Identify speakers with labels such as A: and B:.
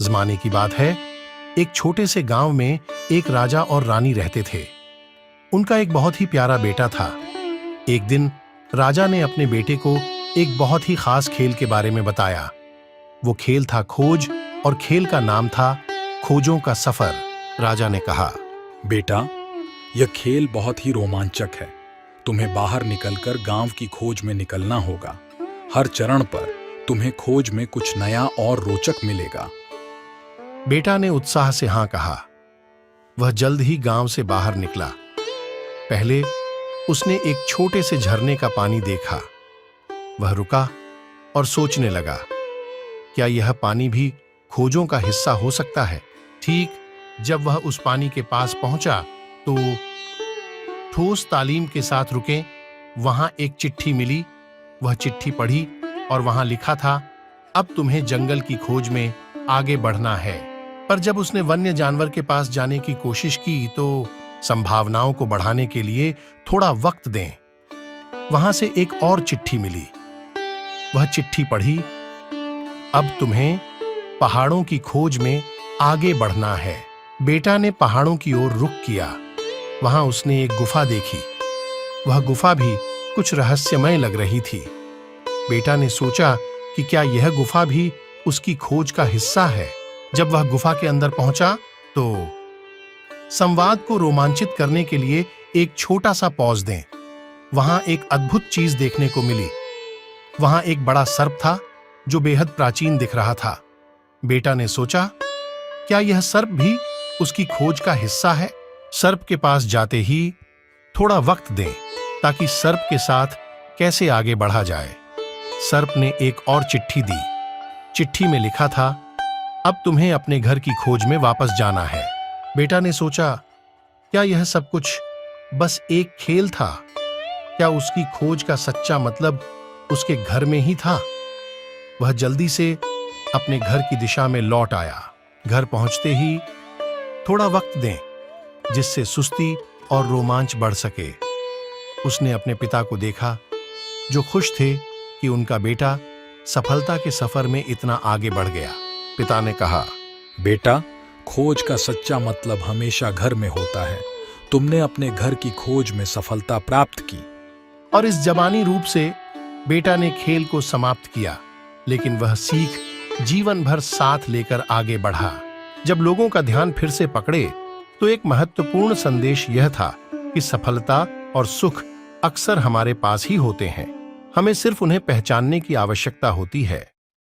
A: जमाने की बात है, एक छोटे से गांव में एक राजा और रानी रहते थे। उनका एक बहुत ही प्यारा बेटा था। एक दिन राजा ने अपने बेटे को एक बहुत ही खास खेल के बारे में बताया। वो खेल था खोज, और खेल का नाम था खोजों का सफर। राजा ने कहा,
B: बेटा, यह खेल बहुत ही रोमांचक है। तुम्हें बाहर निकलकर गांव की खोज में निकलना होगा। हर चरण पर तुम्हें खोज में कुछ नया और रोचक मिलेगा।
A: बेटा ने उत्साह से हां कहा। वह जल्द ही गांव से बाहर निकला। पहले उसने एक छोटे से झरने का पानी देखा। वह रुका और सोचने लगा, क्या यह पानी भी खोजों का हिस्सा हो सकता है? ठीक जब वह उस पानी के पास पहुंचा तो ठोस तालीम के साथ रुके। वहां एक चिट्ठी मिली। वह चिट्ठी पढ़ी और वहां लिखा था, अब तुम्हें जंगल की खोज में आगे बढ़ना है। पर जब उसने वन्य जानवर के पास जाने की कोशिश की तो संभावनाओं को बढ़ाने के लिए थोड़ा वक्त दें। वहां से एक और चिट्ठी मिली। वह चिट्ठी पढ़ी, अब तुम्हें पहाड़ों की खोज में आगे बढ़ना है। बेटा ने पहाड़ों की ओर रुख किया। वहां उसने एक गुफा देखी। वह गुफा भी कुछ रहस्यमय लग रही थी। बेटा ने सोचा कि क्या यह गुफा भी उसकी खोज का हिस्सा है। जब वह गुफा के अंदर पहुंचा तो संवाद को रोमांचित करने के लिए एक छोटा सा पॉज दें। वहां एक अद्भुत चीज देखने को मिली। वहां एक बड़ा सर्प था जो बेहद प्राचीन दिख रहा था। बेटा ने सोचा, क्या यह सर्प भी उसकी खोज का हिस्सा है? सर्प के पास जाते ही थोड़ा वक्त दें ताकि सर्प के साथ कैसे आगे बढ़ा जाए। सर्प ने एक और चिट्ठी दी। चिट्ठी में लिखा था, अब तुम्हें अपने घर की खोज में वापस जाना है। बेटा ने सोचा, क्या यह सब कुछ बस एक खेल था? क्या उसकी खोज का सच्चा मतलब उसके घर में ही था? वह जल्दी से अपने घर की दिशा में लौट आया। घर पहुंचते ही थोड़ा वक्त दें जिससे सुस्ती और रोमांच बढ़ सके। उसने अपने पिता को देखा जो खुश थे कि उनका बेटा सफलता के सफर में इतना आगे बढ़ गया। पिता ने कहा,
B: बेटा, खोज का सच्चा मतलब हमेशा घर में होता है। तुमने अपने घर की खोज में सफलता प्राप्त की।
A: और इस जबानी रूप से बेटा ने खेल को समाप्त किया, लेकिन वह सीख जीवन भर साथ लेकर आगे बढ़ा। जब लोगों का ध्यान फिर से पकड़े तो एक महत्वपूर्ण संदेश यह था कि सफलता और सुख अक्सर हमारे पास ही होते हैं। हमें सिर्फ उन्हें पहचानने की आवश्यकता होती है।